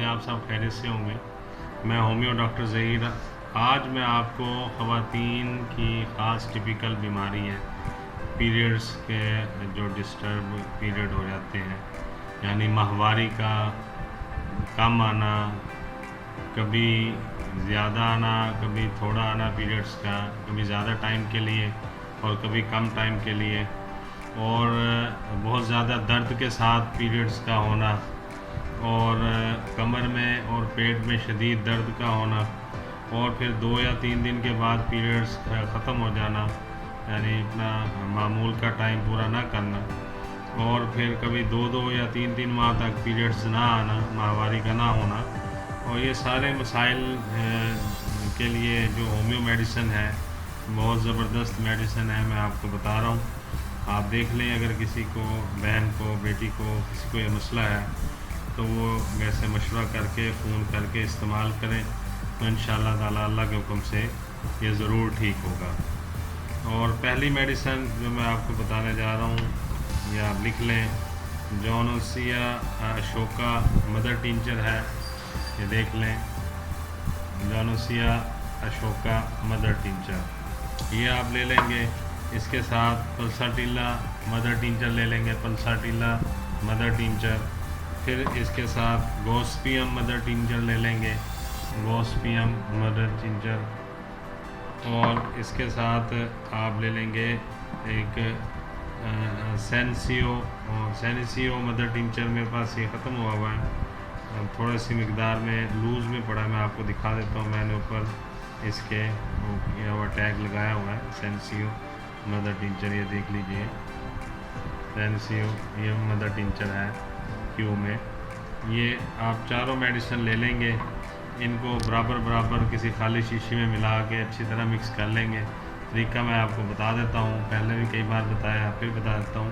आप सब खैरियत से होंगे। मैं होम्यो डॉक्टर ज़हीर। आज मैं आपको ख़वातीन की ख़ास टिपिकल बीमारी है पीरियड्स के, जो डिस्टर्ब पीरियड हो जाते हैं, यानी माहवारी का कम आना, कभी ज़्यादा आना, कभी थोड़ा आना पीरियड्स का, कभी ज़्यादा टाइम के लिए और कभी कम टाइम के लिए, और बहुत ज़्यादा दर्द के साथ पीरियड्स का होना, और कमर में और पेट में शदीद दर्द का होना, और फिर 2 या 3 दिन के बाद पीरियड्स ख़त्म हो जाना, यानी इतना मामूल का टाइम पूरा ना करना, और फिर कभी 2 या 3 माह तक पीरियड्स ना आना, माहवारी का ना होना। और ये सारे मसाइल के लिए जो होम्यो मेडिसिन है, बहुत ज़बरदस्त मेडिसिन है, मैं आपको बता रहा हूँ। आप देख लें, अगर किसी को, बहन को, बेटी को, किसी को ये मसला है तो वो मेरे से मशवरा करके, फ़ोन करके इस्तेमाल करें, तो इंशाअल्लाह ताला अल्लाह के हुक्म से ये ज़रूर ठीक होगा। और पहली मेडिसिन जो मैं आपको बताने जा रहा हूँ, ये आप लिख लें, जोनोसिया अशोका मदर टिंचर है, ये देख लें, जोनोसिया अशोका मदर टिंचर, ये आप ले लेंगे। इसके साथ पल्साटिला मदर टिंचर ले लेंगे, पल्साटिला मदर टिंचर। फिर इसके साथ गोस्पियम मदर टिंचर ले लेंगे, गोस्पियम मदर टिंचर। और इसके साथ आप ले लेंगे एक सेनेसियो मदर टिंचर। मेरे पास ये ख़त्म हुआ है, थोड़ी सी मकदार में लूज़ में पड़ा, मैं आपको दिखा देता हूँ। मैंने ऊपर इसके वो टैग लगाया हुआ है, सेनेसियो मदर टिंचर, ये देख लीजिए, सेनेसियो ये मदर टिंचर है क्यू में। ये आप चारों मेडिसिन ले लेंगे, इनको बराबर बराबर किसी खाली शीशी में मिला के अच्छी तरह मिक्स कर लेंगे। तरीका मैं आपको बता देता हूँ, पहले भी कई बार बताया, फिर बता देता हूँ।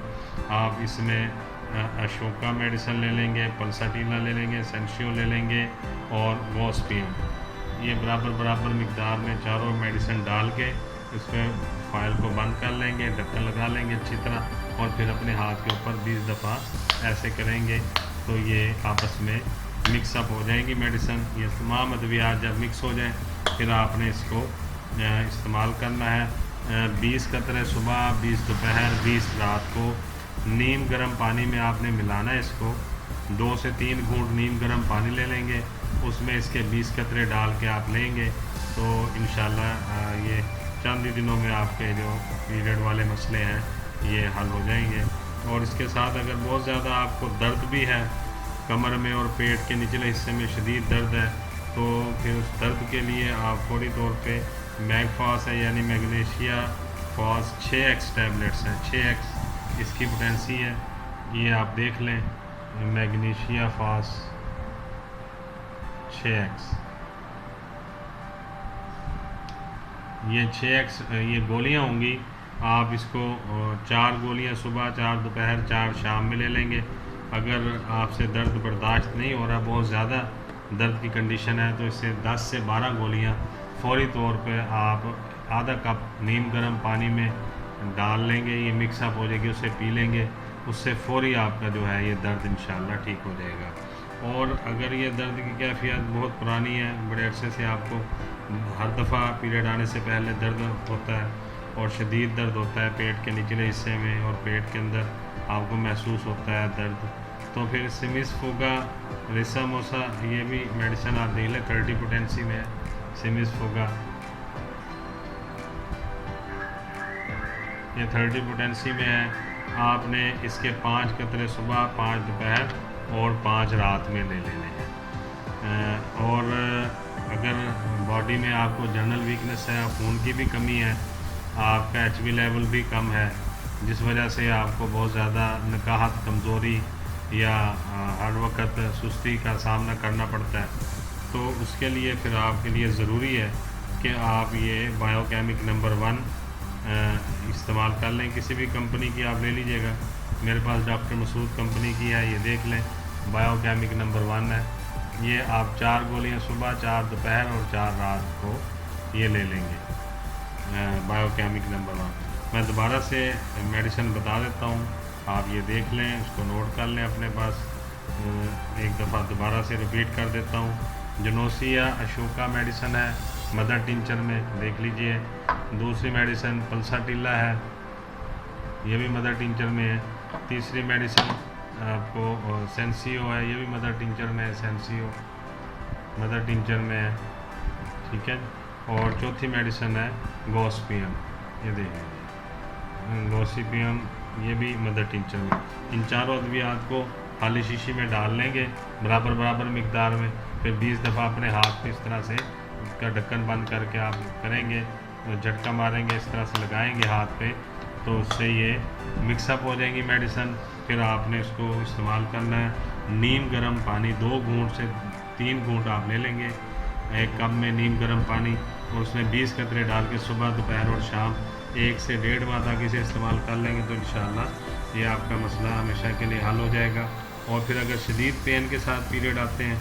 आप इसमें अशोका मेडिसिन ले लेंगे, पल्साटिला ले लेंगे, सेनेसियो ले लेंगे और गोस्पियम, ये बराबर बराबर मिकदार में चारों मेडिसिन डाल के इसमें फाइल को बंद कर लेंगे, ढक्कन लगा लेंगे अच्छी तरह, और फिर अपने हाथ के ऊपर 20 दफ़ा ऐसे करेंगे तो ये आपस में मिक्सअप हो जाएंगी मेडिसिन। ये तमाम अद्वियात जब मिक्स हो जाए, फिर आपने इसको इस्तेमाल करना है। 20 कतरे सुबह, 20 दोपहर, 20 रात को नीम गर्म पानी में आपने मिलाना है इसको। 2 से 3 घूंट नीम गर्म पानी ले लेंगे, उसमें इसके 20 कतरे डाल के आप लेंगे, तो इंशाल्लाह ये चंद ही दिनों में आपके जो पीरियड वाले मसले हैं ये हल हो जाएंगे। और इसके साथ अगर बहुत ज़्यादा आपको दर्द भी है कमर में और पेट के निचले हिस्से में शदीद दर्द है, तो फिर उस दर्द के लिए आप फौरी तौर पे मैगफास है, यानी मैग्नीशिया फॉस 6x टैबलेट्स हैं, 6x इसकी पोटेंसी है, ये आप देख लें, मैग्नीशिया फॉस 6x, ये 6x ये गोलियां होंगी। आप इसको 4 गोलियां सुबह, 4 दोपहर, 4 शाम में ले लेंगे। अगर आपसे दर्द बर्दाश्त नहीं हो रहा, बहुत ज़्यादा दर्द की कंडीशन है, तो इससे 10 से 12 गोलियां फौरी तौर पे आप आधा कप नीम गर्म पानी में डाल लेंगे, ये मिक्सअप हो जाएगी, उसे पी लेंगे, उससे फौरी आपका जो है ये दर्द इंशाल्लाह ठीक हो जाएगा। और अगर ये दर्द की कैफियत बहुत पुरानी है, बड़े अरसे से आपको हर दफ़ा पीरियड आने से पहले दर्द होता है और शदीद दर्द होता है पेट के निचले हिस्से में, और पेट के अंदर आपको महसूस होता है दर्द, तो फिर सिमिसफोगा रिसामोसा, ये भी मेडिसिन आप देख लें, 30 पोटेंसी में है सिमिसफोगा, ये 30 पोटेंसी में है। आपने इसके 5 कतरे सुबह, 5 दोपहर और 5 रात में ले लेने हैं। और अगर बॉडी में आपको जनरल वीकनेस है, खून की भी कमी है, आपका HB लेवल भी कम है, जिस वजह से आपको बहुत ज़्यादा नकाहत, कमज़ोरी या हर वक्त सुस्ती का सामना करना पड़ता है, तो उसके लिए फिर आपके लिए ज़रूरी है कि आप ये बायोकेमिक नंबर 1 इस्तेमाल कर लें। किसी भी कंपनी की आप ले लीजिएगा, मेरे पास डॉक्टर मसूद कंपनी की है, ये देख लें, बायोकेमिक नंबर 1 है। ये आप 4 गोलियां सुबह, 4 दोपहर और 4 रात को ये ले लेंगे, बायोकेमिक नंबर 1। मैं दोबारा से मेडिसिन बता देता हूँ, आप ये देख लें, उसको नोट कर लें अपने पास। एक दफ़ा दोबारा से रिपीट कर देता हूँ। जनोसिया अशोका मेडिसन है मदर टिंचर में, देख लीजिए। दूसरी मेडिसन पल्साटिला है, ये भी मदर टिंचर में है। तीसरी मेडिसन आपको सेंसियो है, ये भी मदर टिंचर में है, सेंसियो मदर टिंचर में है, ठीक है। और चौथी मेडिसन है गॉसिपियम, ये देखिए गॉसिपियम, ये भी मदर टिंचर में। इन चारों अद्वियात को खाली शीशी में डाल लेंगे बराबर बराबर मिकदार में, फिर 20 दफ़ा अपने हाथ पे इस तरह से इसका ढक्कन बंद करके आप करेंगे, तो झटका मारेंगे, इस तरह से लगाएंगे हाथ पे, तो उससे ये मिक्सअप हो जाएंगी मेडिसन। फिर आपने इसको इस्तेमाल करना है। नीम गर्म पानी 2 घूंट से 3 घूंट आप ले लेंगे एक कप में नीम गर्म पानी, और उसमें 20 कतरे डाल के सुबह दोपहर और शाम 1 से 1.5 माह तक इसे इस्तेमाल कर लेंगे, तो इंशाल्लाह ये आपका मसला हमेशा के लिए हल हो जाएगा। और फिर अगर शदीद पेन के साथ पीरियड आते हैं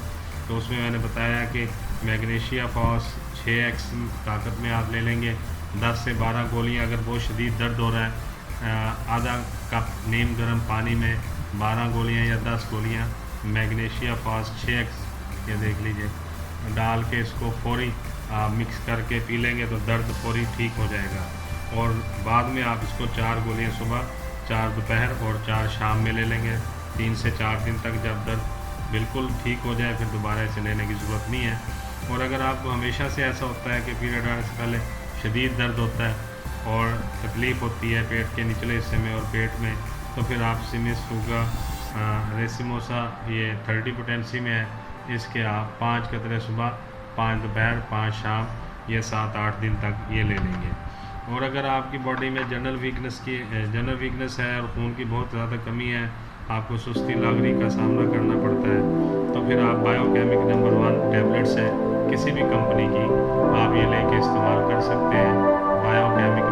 तो उसमें मैंने बताया कि मैग्नीशिया फॉस 6x ताकत में आप ले लेंगे 10 से 12 गोलियां। अगर बहुत शदीद दर्द हो रहा है, आधा कप नीम गर्म पानी में 12 गोलियां या 10 गोलियां मैग्नीशिया फॉस 6x, ये देख लीजिए, डाल के इसको फौरी मिक्स करके पी लेंगे तो दर्द फौरी ठीक हो जाएगा। और बाद में आप इसको 4 गोलियां सुबह, 4 दोपहर और 4 शाम में ले लेंगे 3 से 4 दिन तक। जब दर्द बिल्कुल ठीक हो जाए फिर दोबारा इसे लेने की ज़रूरत नहीं है। और अगर आपको हमेशा से ऐसा होता है कि पीरियड आने से पहले शदीद दर्द होता है और तकलीफ़ होती है पेट के निचले हिस्से में और पेट में, तो फिर आप सिमिस फूगा रेसिमोसा, ये 30 पोटेंसी में है, इसके आप 5 कतरे सुबह, 5 दोपहर, 5 शाम, ये 7-8 दिन तक ये ले लेंगे। और अगर आपकी बॉडी में जनरल वीकनेस है और खून की बहुत ज़्यादा कमी है, आपको सुस्ती लागरी का सामना करना पड़ता है, तो फिर आप बायोकेमिक नंबर 1 टैबलेट्स है किसी भी कंपनी की, आप ये लेके इस्तेमाल कर सकते हैं। बायोकेमिक